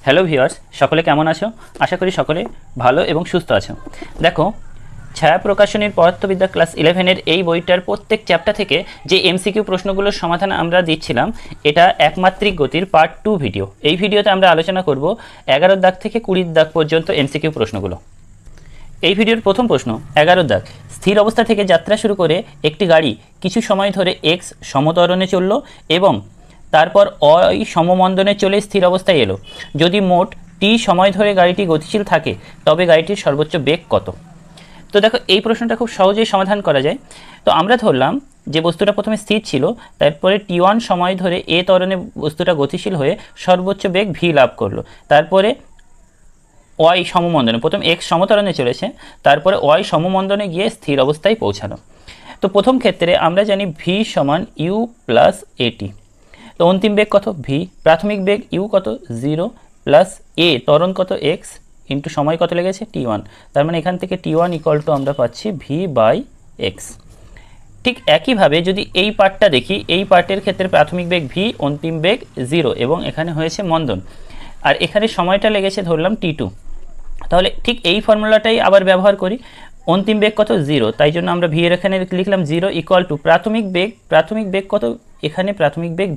Hello viewers, সকলে কেমন আছো? আশা করি সকলে ভালো এবং সুস্থ আছো। দেখো, ছায়া প্রকাশনীর পদার্থবিদ্যা ক্লাস 11-এর এই বইটার প্রত্যেক চ্যাপ্টার থেকে যে এমসিকিউ প্রশ্নগুলোর সমাধান আমরা দিচ্ছিলাম, এটা একমাত্রিক গতির পার্ট 2 ভিডিও। এই ভিডিওতে আমরা আলোচনা করব 11 দাগ থেকে 20 দাগ পর্যন্ত এমসিকিউ প্রশ্নগুলো। এই ভিডিওর প্রথম প্রশ্ন, 11 দাগ। স্থির অবস্থা থেকে যাত্রা শুরু করে একটি গাড়ি কিছু সময় ধরে এক্স সমত্বরণে চলল এবং তারপর অই সমমন্দনে চলে স্থির অবস্থায় এলো। যদি মোট টি সময় ধরে গাড়িটি গতিশীল থাকে তবে গাড়িটির সর্বোচ্চ বেগ কত? তো দেখো, এই প্রশ্নটা খুব সহজেই সমাধান করা যায়। তো আমরা ধরলাম যে বস্তুটা প্রথমে স্থির ছিল, তারপরে টি1 সময় ধরে এ ত্বরণে বস্তুটা গতিশীল হয়ে সর্বোচ্চ বেগ ভি লাভ করলো। তারপরে ওয়াই সমমন্দনে, প্রথম এক্স সমত্বরণে চলেছে, তারপরে ওয়াই সমমন্দনে গিয়ে স্থির অবস্থায় পৌঁছানো। তো প্রথম ক্ষেত্রে আমরা জানি ভি সমান ইউ প্লাস এটি। তো অন্তিম বেগ কত? ভি। প্রাথমিক বেগ ইউ কত? 0 প্লাস এ ত্বরণ কত? এক্স ইন্টু সময় কত লেগেছে? টি1। তার মানে এখান থেকে টি1 ইকুয়াল টু আমরা পাচ্ছি ভি বাই এক্স। ঠিক একইভাবে যদি এই পার্টটা দেখি, এই পার্টের ক্ষেত্রে প্রাথমিক বেগ ভি, অন্তিম বেগ 0 এবং এখানে হয়েছে মন্দন, আর এখানে সময়টা লেগেছে ধরলাম টি2। তাহলে ঠিক এই ফর্মুলাটাই আবার ব্যবহার করি। অন্তিম বেগ কত? 0, তাই জন্য আমরা ভি এর এখানে লিখলাম 0 ইকুয়াল টু প্রাথমিক বেগ কত? এখানে প্রাথমিক বেগ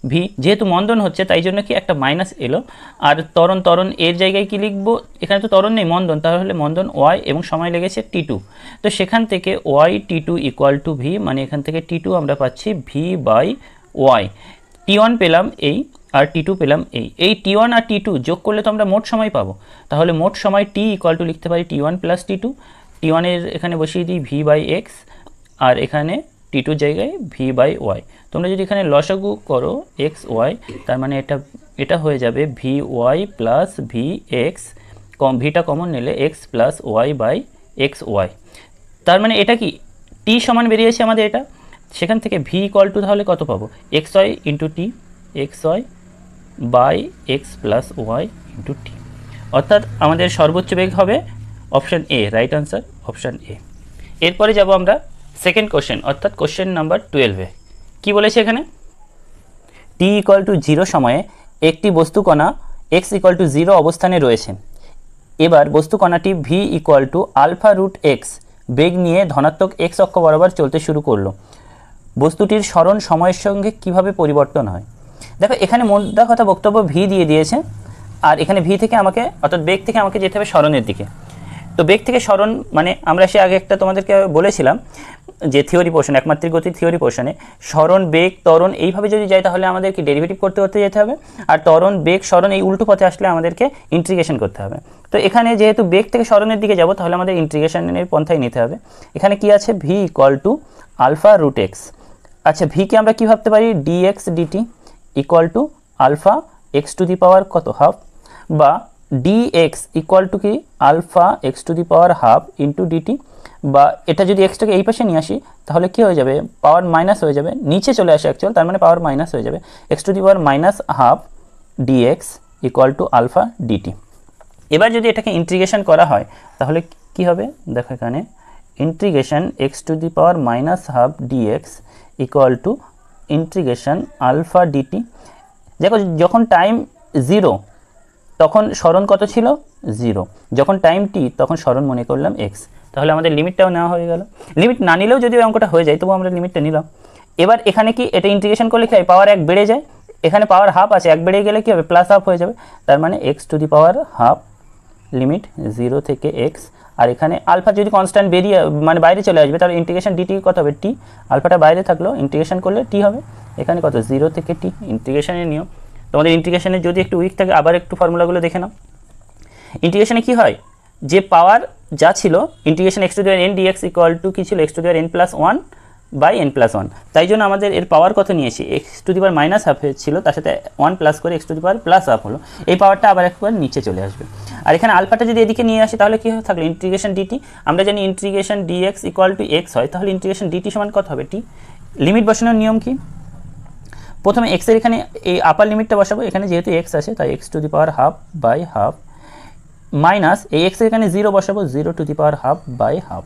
ভি যেহেতু মন্দন হচ্ছে তাই জন্য কি একটা মাইনাস এলো। আর ত্বরণ এর জায়গায় কি লিখবো? এখানে তো ত্বরণ নেই, মন্দন, তাহলে মন্দন ওয়াই এবং সময় লেগেছে টি2। তো সেখান থেকে ওয়াই টি2 ইকুয়াল টু ভি, মানে এখান থেকে টি2 আমরা পাচ্ছি ভি বাই ওয়াই। টি1 পেলাম এই, আর টি2 পেলাম এই টি1 আর টি2 যোগ করলে তো আমরা মোট সময় পাবো। তাহলে মোট সময় টি ইকুয়াল টু লিখতে পারি টি1 প্লাস টি2। টি1 এর এখানে বসিয়ে দিই ভি বাই এক্স, আর এখানে টি2 জায়গায় ভি বাই ওয়াই। তোমরা যদি এখানে লসাগু করো এক্স ওয়াই, তার মানে এটা হয়ে যাবে V Y plus V X, ভিটা কমন নিলে X plus Y by X Y. তার মানে এটা কি টি সমান বেরিয়েছে আমাদের এটা। সেখান থেকে ভি ইকুয়াল টু তাহলে কত পাবো? X Y into T, X Y by X plus Y into T. অর্থাৎ আমাদের সর্বোচ্চ বেগ হবে option A, right answer option A. এরপরে যাব আমরা সেকেন্ড কোশ্চেন, অর্থাৎ কোশ্চেন নাম্বার 12-এ। কী বলেছে এখানে? টি ইকুয়াল টু 0 সময়ে একটি বস্তুকণা এক্স ইকুয়াল টু 0 অবস্থানে রয়েছে। এবার বস্তুকণাটি V equal to alpha root X বেগ নিয়ে ধনাত্মক এক্স অক্ষ বরাবর চলতে শুরু করলো। বস্তুটির সরণ সময়ের সঙ্গে কিভাবে পরিবর্তন হয়? দেখো, এখানে মোদ্দা কথা বক্তব্য ভি দিয়ে দিয়েছে, আর এখানে ভি থেকে আমাকে, অর্থাৎ বেগ থেকে আমাকে যেতে হবে সরণের দিকে। তো বেগ থেকে সরণ মানে আমরা সে আগে একটা তোমাদেরকে বলেছিলাম যে থিওরি পোর্শন, একমাত্রিক গতির থিওরি পোর্শনে সরণ বেগ ত্বরণ এইভাবে যদি যায় তাহলে আমাদেরকে ডেরিভেটিভ করতে যেতে হবে, আর ত্বরণ বেগ সরণ এই উল্টো পথে আসলে আমাদেরকে ইন্টিগ্রেশন করতে হবে। তো এখানে যেহেতু বেগ থেকে সরণের দিকে যাব তাহলে আমাদের ইন্টিগ্রেশনের পন্থায় নিতে হবে। এখানে কি আছে? V equal to alpha root X. আচ্ছা, ভিকে আমরা কি ভাবতে পারি? DX DT equal to alpha X to the power কত? হাফ, বা ডিএক্স ইকুয়াল টু কি? Alpha X to the power half into DT. বা এটা যদি এক্সটাকে এই পাশে নিয়ে আসি তাহলে কী হয়ে যাবে? পাওয়ার মাইনাস হয়ে যাবে, নিচে চলে আসে অ্যাকচুয়াল, তার মানে পাওয়ার মাইনাস হয়ে যাবে। X to the power minus half dx equal to alpha dt. এবার যদি এটাকে ইন্টিগ্রেশন করা হয় তাহলে কি হবে? দেখো, এখানে integration x to the power minus half dx equal to integration alpha dt. দেখো, যখন টাইম 0 তখন সরণ কত ছিল? 0। যখন টাইম টি তখন সরণ মনে করলাম এক্স। তাহলে আমাদের লিমিটটাও নেওয়া হয়ে গেল। লিমিট না নিলেও যদি অঙ্কটা হয়ে যায় তবু আমরা লিমিটটা নিলাম। এবার এখানে কি এটা ইন্টিগ্রেশন করলে কি হয়? পাওয়ার 1 বেড়ে যায়, এখানে পাওয়ার হাফ আছে, 1 বেড়ে গেলে কি হবে? প্লাস হাফ হয়ে যাবে। তার মানে x to the power half limit 0 থেকে এক্স। আর এখানে আলফা যদি কনস্ট্যান্ট বেরিয়ে মানে বাইরে চলে আসবে তাহলে ইন্টিগ্রেশন ডিটি কত হবে? টি। আলফাটা বাইরে থাকলো, ইন্টিগ্রেশন করলে টি হবে। এখানে কত? 0 থেকে টি। ইন্টিগ্রেশনের নিয়ম। তোমাদের ইন্টিগ্রেশনের যদি একটু উইক থাকে আবার একটু ফর্মুলাগুলো দেখে নাও। ইন্টিগ্রেশনে কি হয়? যে পাওয়ার যা ছিল integration x to the power N DX equal to কী ছিল? X to the power N plus 1 by N plus 1। তাই জন্য আমাদের এর পাওয়ার কত নিয়েছি? X to the power minus half ছিল, তার সাথে 1 প্লাস করে X to the power plus half হলো। এই পাওয়ারটা আবার একবার নিচে চলে আসবে। আর এখানে আলফাটা যদি এদিকে নিয়ে আসি তাহলে কী থাকলো? Integration dt. আমরা জানি integration dx equal to x হয়, তাহলে ইন্টিগ্রেশন ডিটি সমান কত হবে? টি। লিমিট বসানোর নিয়ম কি? প্রথমে এক্সের এখানে এই আপার লিমিটটা বসাবো, এখানে যেহেতু এক্স আছে তাই X to the power half by half, minus এই এক্সের এখানে 0 বসাবো, 0 to the power half by half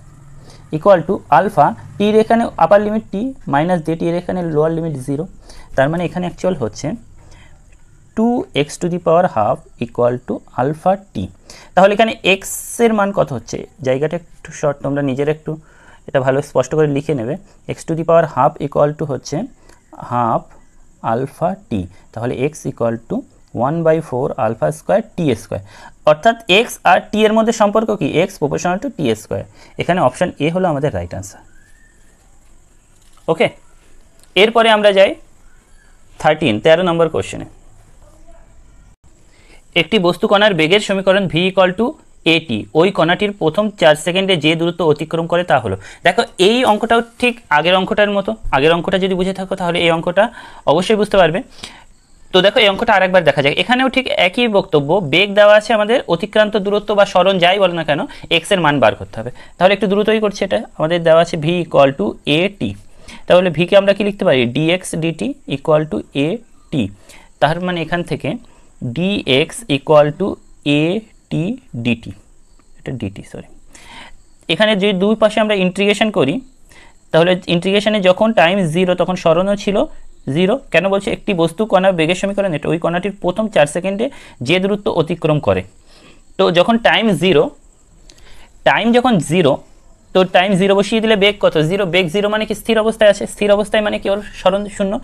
equal to alpha টির এখানে upper limit T minus J T এর এখানে লোয়ার লিমিট 0। তার মানে এখানে অ্যাকচুয়াল হচ্ছে 2x⁻½ equal to alpha t. তাহলে এখানে এক্সের মান কত হচ্ছে, জায়গাটা একটু শর্ট, তোমরা নিজেরা একটু এটা ভালো স্পষ্ট করে লিখে নেবে। x⁻½ ইকুয়াল টু হচ্ছে হাফ আলফা টি, তাহলে x equal to 1/4 alpha square t square, অর্থাৎ x আর t এর মধ্যে সম্পর্ক কি, x proportional to t square. এখানে অপশান এ হলো আমাদের রাইট আনসার। ওকে, এরপরে আমরা যাই 13 নম্বর কোশ্চেনে। একটি বস্তু কণার বেগের সমীকরণ v ইকুয়াল টু এটি, ওই কণাটির প্রথম 4 সেকেন্ডে যে দূরত্ব অতিক্রম করে তা হলো। দেখো এই অঙ্কটাও ঠিক আগের অঙ্কটার মতো, আগের অঙ্কটা যদি বুঝে থাকো তাহলে এই অঙ্কটা অবশ্যই বুঝতে পারবে। তো দেখো এই অঙ্কটা আরেকবার দেখা যায়, এখানেও ঠিক একই বক্তব্য, বেগ দেওয়া আছে, আমাদের অতিক্রান্ত দূরত্ব বা সরণ যাই বলো না কেন x এর মান বার করতে হবে। তাহলে একটু দ্রুতই করছি, এটা আমাদের দেওয়া আছে v ইকুয়াল টু এটি, তাহলে v কে আমরা কি লিখতে পারি, dx dt equal to at, তার মানে এখান থেকে dx equal to at dt, এটা dt সরি। এখানে যে দুই পাশে আমরা ইন্টিগ্রেশন করি, তাহলে ইন্টিগ্রেশনে যখন টাইম 0 তখন সরণও ছিল 0। কেন বলছে, একটি বস্তু কণার বেগের সমীকরণ এটা, ওই কণাটির প্রথম 4 সেকেন্ডে যে দূরত্ব অতিক্রম করে। তো যখন টাইম 0, টাইম যখন 0, তো টাইম 0 বসিয়ে দিলে বেগ কত, 0, বেগ 0 মানে কি স্থির অবস্থায় আছে, স্থির অবস্থায় মানে কি ওর সরণ 0,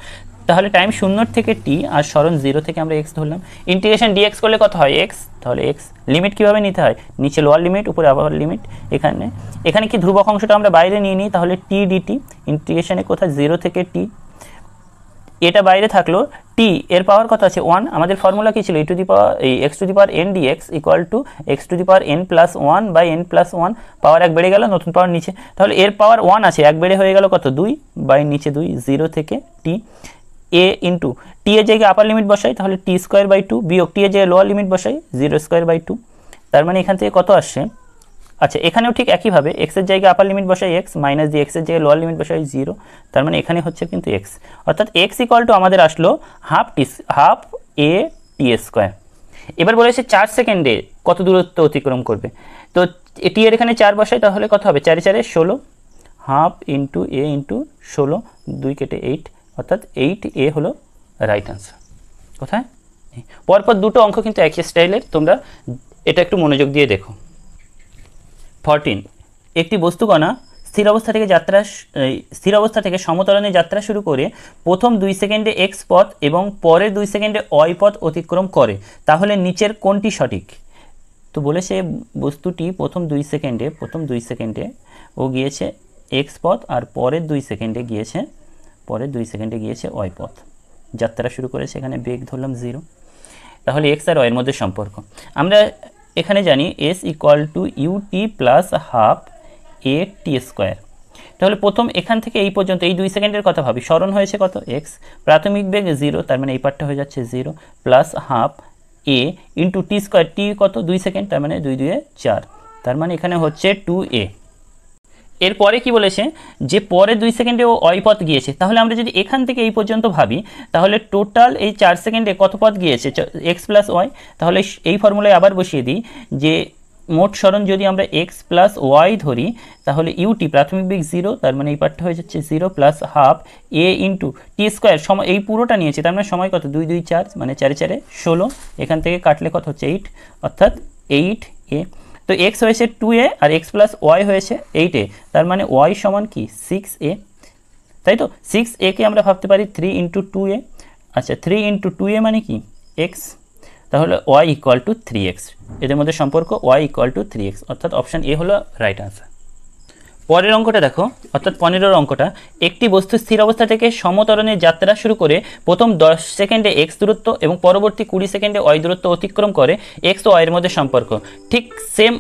তাহলে টাইম 0 থেকে t আর সরণ 0 থেকে আমরা x ধরলাম। ইন্টিগ্রেশন dx করলে কত হয় x, তাহলে x লিমিট কীভাবে নিতে হয়, নিচে লোয়ার লিমিট উপরে আবার লিমিট, এখানে কি ধ্রুবক অংশটা আমরা বাইরে নিয়ে নিই, তাহলে t dt ইন্টিগ্রেশনে কোথায় 0 থেকে t, এটা বাইরে থাকলো, t এর পাওয়ার কত আছে 1, আমাদের ফর্মুলা কি ছিল x⁻n dx equal to x⁻n+1/n+1, পাওয়ার 1 বেড়ে গেল, নতুন পাওয়ার নিচে, তাহলে এর পাওয়ার 1 আছে, 1 বেড়ে হয়ে গেল কত 2/নিচে 2, 0 থেকে t, a ইন্টু t এর জায়গায় আপার লিমিট বসাই, তাহলে t²/2 বিয়োগ t এর জায়গায় লোয়ার লিমিট বসাই 0²/2, তার মানে এখান থেকে কত আসছে। আচ্ছা, এখানেও ঠিক একইভাবে x এর জায়গায় আপার লিমিট বসাই x, মাইনাস দিয়ে x এর জায়গায় লোয়ার লিমিট বসাই 0, তার মানে এখানে হচ্ছে কিন্তু x, অর্থাৎ x ইকুয়াল টু আমাদের আসলো হাফ a t স্কোয়ার। এবার বলেছে 4 সেকেন্ডে কত দূরত্ব অতিক্রম করবে, তো t এর এখানে 4 বসাই, তাহলে কত হবে, 4 4 16, হাফ ইন্টু a ইন্টু 16, 2 কেটে 8, অর্থাৎ 8a হলো রাইট আনসার। কোথায়, পরপর দুটো অঙ্ক কিন্তু একই স্টাইলের, তোমরা এটা একটু মনোযোগ দিয়ে দেখো। 14, একটি বস্তুকণা স্থির অবস্থা থেকে সমতরণে যাত্রা শুরু করে প্রথম 2 সেকেন্ডে x পথ এবং পরের 2 সেকেন্ডে y পথ অতিক্রম করে, তাহলে নিচের কোনটি সঠিক। তো বলেছে বস্তুটি প্রথম 2 সেকেন্ডে ও গিয়েছে x পথ আর পরের 2 সেকেন্ডে গিয়েছে y পথ, যাত্রা শুরু করেছে, এখানে বেগ ধরলাম 0, তাহলে x আর y এর মধ্যে সম্পর্ক আমরা এখানে জানি s equal to ut plus half a t square. তাহলে প্রথম এখান থেকে এই পর্যন্ত এই 2 সেকেন্ডের কথা ভাবি, সরণ হয়েছে কত x, প্রাথমিক বেগ 0, তার মানে এই পার্টটা হয়ে যাচ্ছে 0 plus half a into T square, T কত 2 সেকেন্ড, তার মানে 2 2 4, তার মানে এখানে হচ্ছে 2a। এরপরে কি বলেছে যে পরে 2 সেকেন্ডে ও y পথ গিয়েছে, তাহলে আমরা যদি এখান থেকে এই পর্যন্ত ভাবি, তাহলে টোটাল এই 4 সেকেন্ডে কত পথ গিয়েছে x প্লাস y, তাহলে এই ফর্মুলায় আবার বসিয়ে দিই যে মোট সরণ যদি আমরা x প্লাস y ধরি, তাহলে ut প্রাথমিক বেগ 0, তার মানে এই পার্টটা হয়ে যাচ্ছে 0 plus half a into T square, সময় এই পুরোটা নিয়েছে, তার মানে সময় কত 2 2 4, মানে 4 4 16, এখান থেকে কাটলে কত হচ্ছে 8, অর্থাৎ 8a। তো x হয়েছে 2a আর x প্লাস y হয়েছে 8a, তার মানে y সমান কি 6a, তাই তো 6a কে আমরা ভাবতে পারি 3 ইন্টু 2a, আচ্ছা 3 ইন্টু 2a মানে কি x, তাহলে y ইকুয়াল টু 3x, এদের মধ্যে সম্পর্ক y ইকুয়াল টু 3x, অর্থাৎ অপশান এ হলো রাইট আনসার। পরের অঙ্কটা দেখো, অর্থাৎ 15 অঙ্কটা, একটি বস্তু স্থির অবস্থা থেকে সমতরণে যাত্রা শুরু করে প্রথম 10 সেকেন্ডে x দূরত্ব এবং পরবর্তী 20 সেকেন্ডে y দূরত্ব অতিক্রম করে, x ও y এর মধ্যে সম্পর্ক। ঠিক সেম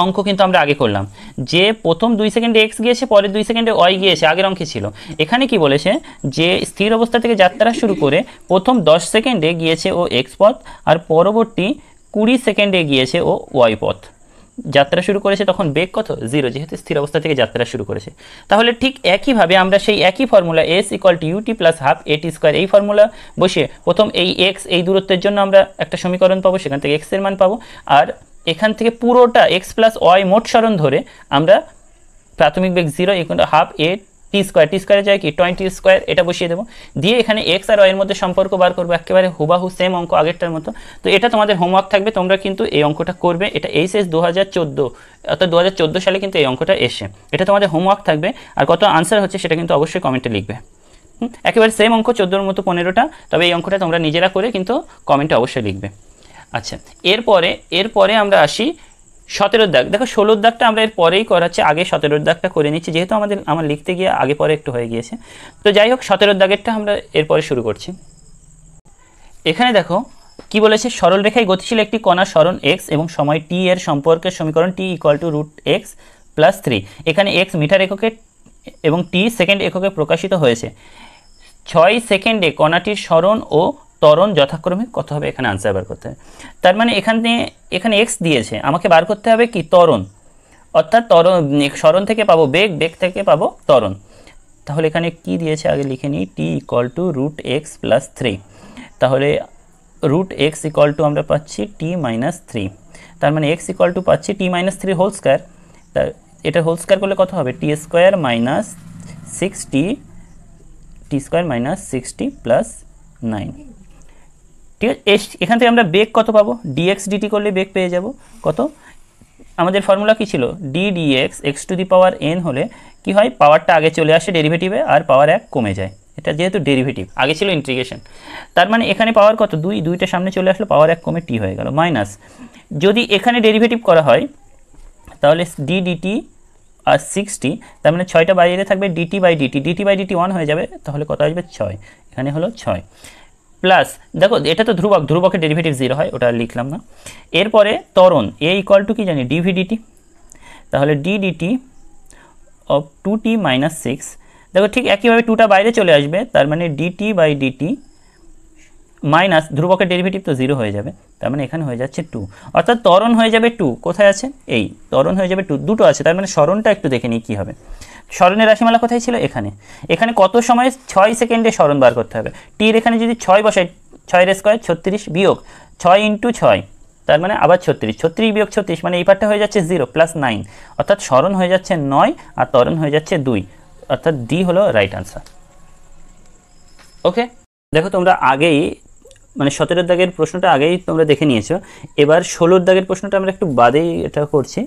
অঙ্ক কিন্তু আমরা আগে করলাম, যে প্রথম 2 সেকেন্ডে x গিয়েছে, পরের 2 সেকেন্ডে y গিয়েছে, আগের অঙ্কে ছিল। এখানে কি বলেছে যে স্থির অবস্থা থেকে যাত্রা শুরু করে প্রথম 10 সেকেন্ডে গিয়েছে ও x পথ আর পরবর্তী 20 সেকেন্ডে গিয়েছে ও y পথ, যাত্রা শুরু করেছে, তখন বেগ কত 0, যেহেতু স্থির অবস্থা থেকে যাত্রা শুরু করেছে। তাহলে ঠিক একইভাবে আমরা সেই একই formula s equal to ut plus half a t square, এই ফর্মুলা বসিয়ে প্রথম এই x এই দূরত্বের জন্য আমরা একটা সমীকরণ পাবো, সেখান থেকে x এর মান পাবো, আর এখান থেকে পুরোটা x প্লাস y মোট সরণ ধরে আমরা প্রাথমিক বেগ 0 হাফ a t টি স্কোয়ারে যায় কি 20 স্কোয়ার, এটা বসিয়ে দেবো, দিয়ে এখানে এক্স আর ওয়াইয়ের মধ্যে সম্পর্ক বার করবো, একেবারে হুবাহু সেম অঙ্ক আগেরটার মতো। তো এটা তোমাদের হোমওয়ার্ক থাকবে, তোমরা কিন্তু এই অঙ্কটা করবে, এটা এইচএস 2014, অর্থাৎ 2014 সালে কিন্তু এই অঙ্কটা এসে, এটা তোমাদের হোমওয়ার্ক থাকবে। আর কত আনসার হচ্ছে সেটা কিন্তু অবশ্যই কমেন্টে লিখবে। একেবারে সেম অঙ্ক 14-র মতো 15টা, তবে এই অঙ্কটা তোমরা নিজেরা করে কিন্তু কমেন্টে অবশ্যই লিখবে। আচ্ছা, এরপরে আমরা আসি 17-র দাগ। দেখো 16-র দাগটা আমরা এর পরেই করাচ্ছি, আগে 17-র দাগটা করে নিচ্ছি, যেহেতু আমার লিখতে গিয়ে আগে পরে একটু হয়ে গিয়েছে। তো যাই হোক, 17-র দাগেরটা আমরা এরপরে শুরু করছি। এখানে দেখো কি বলেছে, সরলরেখায় গতিশীল একটি কণার সরণ এক্স এবং সময় টি এর সম্পর্কের সমীকরণ টি ইকুয়াল টু √x+3। এখানে এক্স মিটার এককে এবং টি সেকেন্ড এককে প্রকাশিত হয়েছে। 6 সেকেন্ডে কণাটির সরণ ও ত্বরণ যথাক্রমে কত হবে, এখানে আনসার বার করতে হবে। তার মানে এখানে এক্স দিয়েছে, আমাকে বার করতে হবে কি ত্বরণ, অর্থাৎ সরণ থেকে পাবো বেগ, বেগ থেকে পাবো ত্বরণ। তাহলে এখানে কি দিয়েছে আগে লিখে নিই, টি ইকুয়াল টু √x+3। তাহলে √x ইকুয়াল টু আমরা পাচ্ছি t-3, তার মানে x ইকুয়াল টু পাচ্ছি t-3 হোল স্কোয়ার। তার এটা হোল স্কোয়ার করলে কত হবে, t² - 6t, t² - 60 + 9। ঠিক আছে, এখান থেকে আমরা বেগ কত পাবো, dx dt করলে বেগ পেয়ে যাব কত, আমাদের ফর্মুলা কি ছিল, d dx x⁴n হলে কি হয়, পাওয়ারটা আগে চলে আসে ডেরিভেটিভে আর পাওয়ার 1 কমে যায়, এটা যেহেতু ডেরিভেটিভ, আগে ছিল ইন্টিগ্রেশন। তার মানে এখানে পাওয়ার কত, 2, 2টা সামনে চলে আসলো, পাওয়ার 1 কমে টি হয়ে গেল, মাইনাস যদি এখানে ডেরিভেটিভ করা হয় তাহলে d dt আর 60, তার মানে 6টা বাইরে থাকবে, dt/dt 1 হয়ে যাবে, তাহলে কত আসবে 6, এখানে হলো 6 প্লাস, দেখো এটা তো ধ্রুবকের ডেরিভেটিভ 0 হয়, ওটা লিখলাম না। এরপরে ত্বরণ a ইকুয়াল টু কি জানি, dv/dt, তাহলে d dt অফ 2t - 6, দেখো ঠিক একইভাবে 2টা বাইরে চলে আসবে, তার মানে dt/dt মাইনাস ধ্রুবকের ডেরিভেটিভ তো 0 হয়ে যাবে, তার মানে এখানে হয়ে যাচ্ছে 2, অর্থাৎ ত্বরণ হয়ে যাবে 2, কোথায় আছে, এই ত্বরণ হয়ে যাবে 2, দুটো আছে, তার মানে সরণটা একটু দেখে নিই কী হবে। সরণের রাশিমালা কোথায় ছিল, এখানে কত সময়ে 6 সেকেন্ডে সরণ বার করতে হবে, টির এখানে যদি 6 বসাই, 6 এর স্কোয়ার 36 বিয়োগ 6 × 6, তার মানে আবার 36 বিয়োগ 36, মানে এই পার্টটা হয়ে যাচ্ছে 0 + 9, অর্থাৎ সরণ হয়ে যাচ্ছে 9 আর ত্বরণ হয়ে যাচ্ছে 2, অর্থাৎ ডি হলো রাইট আনসার। ওকে, দেখো তোমরা আগেই মানে 17-র দাগের প্রশ্নটা আগেই তোমরা দেখে নিয়েছো, এবার 16-র দাগের প্রশ্নটা আমরা একটু বাদেই এটা করছি।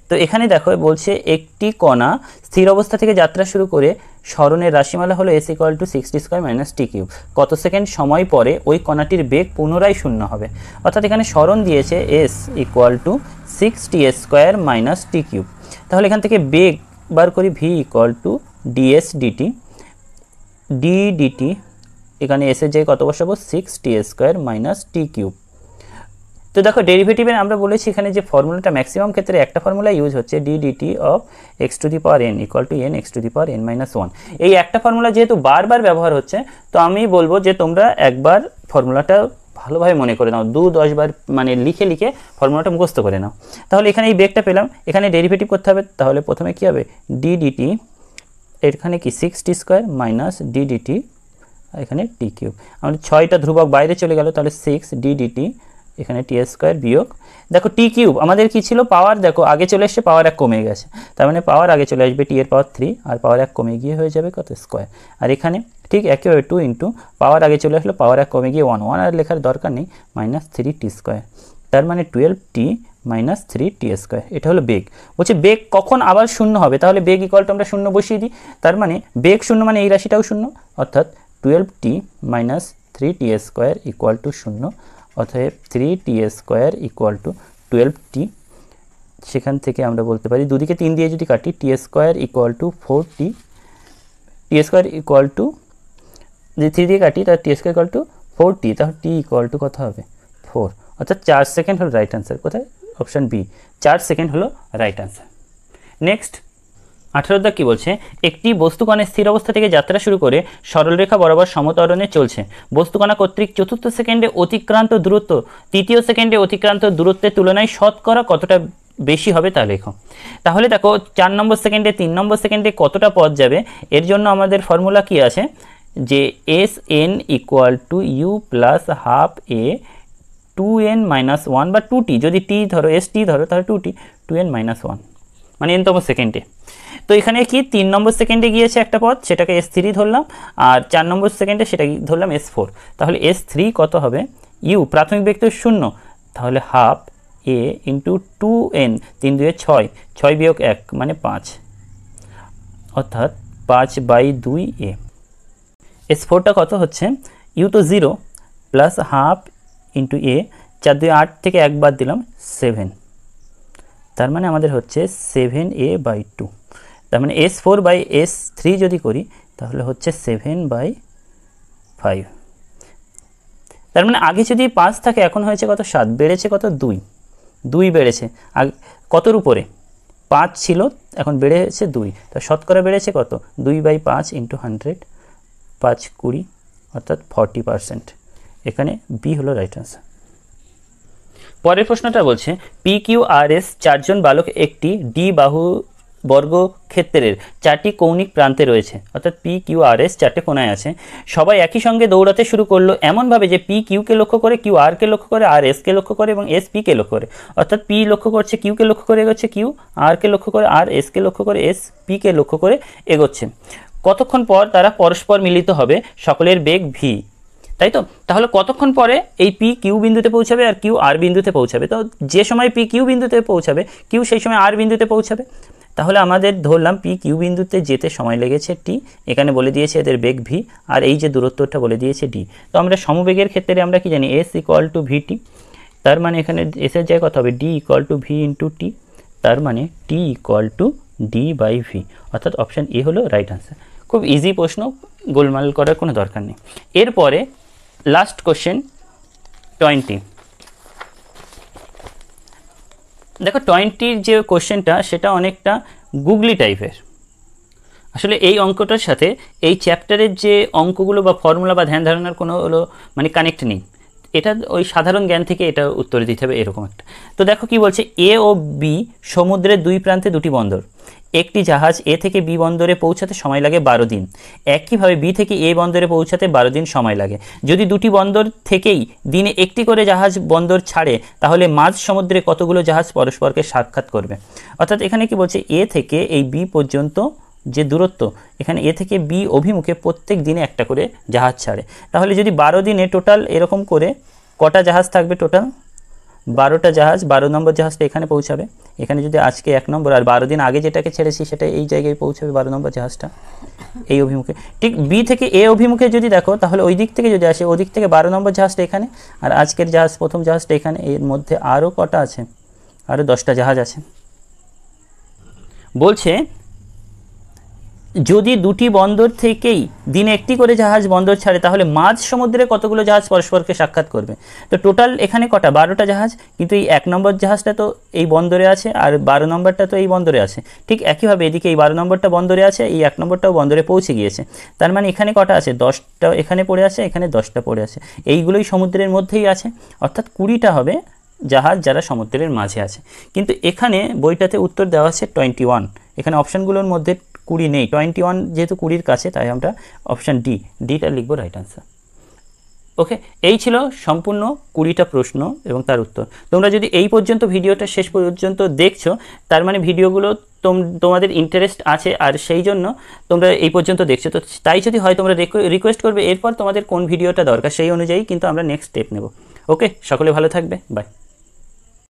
তো এখানে দেখো বলছে একটি কণা স্থির অবস্থা থেকে যাত্রা শুরু করে সরণের রাশিমালা হলো s = 60² - t³, কত সেকেন্ড সময় পরে ওই কণাটির বেগ পুনরায় শূন্য হবে, অর্থাৎ এখানে সরণ দিয়েছে s = 6t² - t³। তাহলে এখান থেকে বেগ বার করি, v = ds dt, d dt এখানে s এর জায়গায় কত বসাবো, 6t² - t³। তো দেখো ডেরিভেটিভের আমরা বলেছি এখানে যে ফর্মুলাটা ম্যাক্সিমাম ক্ষেত্রে একটা ফর্মুলা ইউজ হচ্ছে, d dt of x⁴n = n x⁻n - 1। এই একটা ফর্মুলা যেহেতু বারবার ব্যবহার হচ্ছে, তো আমি বলবো যে তোমরা একবার ফর্মুলাটা ভালোভাবে মনে করে নাও, 2-10 বার মানে লিখে ফর্মুলাটা মুখস্থ করে নাও। তাহলে এখানে এই বেগটা পেলাম, এখানে ডেরিভেটিভ করতে হবে, তাহলে প্রথমে কি হবে, d dt এখানে কি 6t² - d dt, এখানে t³ আমাদের 6টা ধ্রুবক বাইরে চলে গেল, তাহলে 6 d dt এখানে t² বিয়োগ, দেখো t³ আমাদের কি ছিল, পাওয়ার দেখো আগে চলে এসছে, পাওয়ার 1 কমে গেছে, তার মানে পাওয়ার আগে চলে আসবে t⁻³ আর পাওয়ার 1 কমে গিয়ে হয়ে যাবে কত, স্কোয়ার। আর এখানে ঠিক একইভাবে 2 × পাওয়ার আগে চলে আসলো, পাওয়ার 1 কমে গিয়ে 1 আর লেখার দরকার নেই, -3t², তার মানে 12t - 3t², এটা হলো বেগ। বলছে বেগ কখন আবার শূন্য হবে, তাহলে বেগ ইকুয়াল টু আমরা শূন্য বসিয়ে দিই, তার মানে বেগ শূন্য মানে এই রাশিটাও শূন্য, অর্থাৎ 12t - 3t² = 0, অতএব 3t² = 12t। সেখান থেকে আমরা বলতে পারি দুদিকে 3 দিয়ে যদি কাটি, t² = 4t, t² যদি 3 দিয়ে কাটি তাহলে t² = 4t, তাহলে t = কত হবে, 4, অর্থাৎ 4 সেকেন্ড হলো রাইট আনসার। কোথায়, অপশান বি, 4 সেকেন্ড হলো রাইট আনসার। নেক্সট 18 দাগ কি বলছে, একটি বস্তুকণা স্থির অবস্থা থেকে যাত্রা শুরু করে সরলরেখা বরাবর সমত্বরণে চলছে, বস্তুকণা কর্তৃক চতুর্থ সেকেন্ডে অতিক্রান্ত দূরত্ব তৃতীয় সেকেন্ডে অতিক্রান্ত দূরত্বের তুলনায় শতকরা কতটা বেশি হবে তা লেখো। তাহলে দেখো 4 নম্বর সেকেন্ডে 3 নম্বর সেকেন্ডে কতটা পথ যাবে, এর জন্য আমাদের ফর্মুলা কি আছে, যে sn = u + ½ a 2n - 1 বা 2t, যদি t ধরো st ধরো তাহলে 2t 2n - 1, মানে n তম সেকেন্ডে। তো এখানে কি 3 নম্বর সেকেন্ডে গিয়েছে একটা পদ, সেটাকে S3 ধরলাম, আর 4 নম্বর সেকেন্ডে সেটা ধরলাম S4। তাহলে S3 কত হবে, u প্রাথমিক ভেক্টর 0, তাহলে হাফ a ইন্টু 2n, 3 2 6, 6 বিয়োগ 1 মানে 5, অর্থাৎ 5/2a। S4টা কত হচ্ছে, u তো 0 প্লাস হাফ ইন্টু a, 4 2 8 থেকে 1 বাদ দিলাম 7, তার মানে আমাদের হচ্ছে 7a/2। তার মানে S4/S3 যদি করি তাহলে হচ্ছে 7/5। তার মানে আগে যদি 5 থাকে এখন হয়েছে কত, 7, বেড়েছে কত, 2 বেড়েছে। আগে কতর উপরে 5 ছিল, এখন বেড়েছে 2, তো শতকরা বেড়েছে কত, 2/5 ইন্টু 100, 5 20, অর্থাৎ 40%। এখানে বি হলো রাইট আনসার। পরের প্রশ্নটা বলছে PQRS 4 জন বালক একটি ডি বাহু বর্গক্ষেত্রের 4টি কৌণিক প্রান্তে রয়েছে, অর্থাৎ PQRS 4টে কোণায় আছে। সবাই একই সঙ্গে দৌড়াতে শুরু করলো এমনভাবে যে PQ কে লক্ষ্য করে, QR কে লক্ষ্য করে, RS কে লক্ষ্য করে এবং SP কে লক্ষ্য করে। অর্থাৎ P লক্ষ্য করছে, Q কে লক্ষ্য করে এগোচ্ছে, Q R কে লক্ষ্য করে, R S কে লক্ষ্য করে, SP কে লক্ষ্য করে এগোচ্ছে। কতক্ষণ পর তারা পরস্পর মিলিত হবে, সকলের বেগ v, তাই তো। তাহলে কতক্ষণ পরে এই পি কিউ বিন্দুতে পৌঁছাবে আর কিউ আর বিন্দুতে পৌঁছাবে, তো যে সময় পি কিউ বিন্দুতে পৌঁছাবে কিউ সেই সময় আর বিন্দুতে পৌঁছাবে। তাহলে আমাদের ধরলাম পি কিউ বিন্দুতে যেতে সময় লেগেছে টি, এখানে বলে দিয়েছে এদের বেগ ভি, আর এই যে দূরত্বটা বলে দিয়েছে ডি। তো আমরা সমবেগের ক্ষেত্রে আমরা কি জানি, এস ইকুয়াল টু ভিটি, তার মানে এখানে এসের জায়গায় কত হবে, D equal to V into T, তার মানে T equal to D by V, অর্থাৎ অপশান এ হলো রাইট আনসার। খুব ইজি প্রশ্ন, গোলমাল করার কোনো দরকার নেই। এরপরে লাস্ট কোশ্চেন 20। দেখো 20-র যে কোশ্চেনটা সেটা অনেকটা গুগলি টাইপের। আসলে এই অঙ্কটার সাথে এই চ্যাপ্টারের যে অঙ্কগুলো বা ফর্মুলা বা ধ্যান ধারণার কোনো হলো মানে কানেক্ট নেই, এটা ওই সাধারণ জ্ঞান থেকে এটা উত্তর দিতে হবে এরকম একটা। তো দেখো কি বলছে, এ ও বি সমুদ্রের দুই প্রান্তে দুটি বন্দর, একটি জাহাজ এ থেকে বি বন্দরে পৌঁছাতে সময় লাগে 12 দিন, একইভাবে বি থেকে এ বন্দরে পৌঁছাতে 12 দিন সময় লাগে। যদি দুটি বন্দর থেকেই দিনে একটি করে জাহাজ বন্দর ছাড়ে তাহলে মাঝ সমুদ্রে কতগুলো জাহাজ পরস্পরকে সাক্ষাৎ করবে। অর্থাৎ এখানে কি বলছে, এ থেকে এই বি পর্যন্ত যে দূরত্ব, এখানে এ থেকে বি অভিমুখে প্রত্যেক দিনে একটা করে জাহাজ ছাড়ে। তাহলে যদি 12 দিনে টোটাল এরকম করে কটা জাহাজ থাকবে, টোটাল 12টা জাহাজ, 12 নম্বর জাহাজটা এখানে পৌঁছাবে। এখানে যদি আজকে 1 নম্বর আর 12 দিন আগে যেটাকে ছেড়েছি সেটা এই জায়গায় পৌঁছাবে 12 নম্বর জাহাজটা এই অভিমুখে। ঠিক বি থেকে এ অভিমুখে যদি দেখো তাহলে ওই দিক থেকে যদি আসে, ওই দিক থেকে 12 নম্বর জাহাজটা এখানে, আর আজকের জাহাজ প্রথম জাহাজটা এখানে, এর মধ্যে আরও কটা আছে, আরও 10টা জাহাজ আছে। বলছে যদি দুটি বন্দর থেকেই দিনে একটি করে জাহাজ বন্দর ছাড়ে তাহলে মাঝ সমুদ্রে কতগুলো জাহাজ পরস্পরকে সাক্ষাৎ করবে। তো টোটাল এখানে কটা, 12টা জাহাজ, কিন্তু এই 1 নম্বর জাহাজটা তো এই বন্দরে আছে আর 12 নম্বরটা তো এই বন্দরে আছে। ঠিক একইভাবে এদিকে এই 12 নম্বরটা বন্দরে আছে, এই 1 নম্বরটাও বন্দরে পৌঁছে গিয়েছে। তার মানে এখানে কটা আছে, 10টা এখানে পড়ে আছে, এখানে 10টা পড়ে আছে, এইগুলোই সমুদ্রের মধ্যেই আছে, অর্থাৎ 20টা হবে জাহাজ যারা সমুদ্রের মাঝে আছে। কিন্তু এখানে বইটাতে উত্তর দেওয়া আছে 21, এখানে অপশানগুলোর মধ্যে 20 নেই, 21 যেহেতু 20-র কাছে তাই আমরা অপশান ডিটা লিখবো রাইট আনসার। ওকে, এই ছিল সম্পূর্ণ 20টা প্রশ্ন এবং তার উত্তর। তোমরা যদি এই পর্যন্ত ভিডিওটা শেষ পর্যন্ত দেখছো তার মানে ভিডিওগুলো তোমাদের ইন্টারেস্ট আছে আর সেই জন্য তোমরা এই পর্যন্ত দেখছো। তো তাই যদি হয় তোমরা রিকোয়েস্ট করবে এরপর তোমাদের কোন ভিডিওটা দরকার, সেই অনুযায়ী কিন্তু আমরা নেক্সট স্টেপ নেব। ওকে, সকলে ভালো থাকবে, বাই।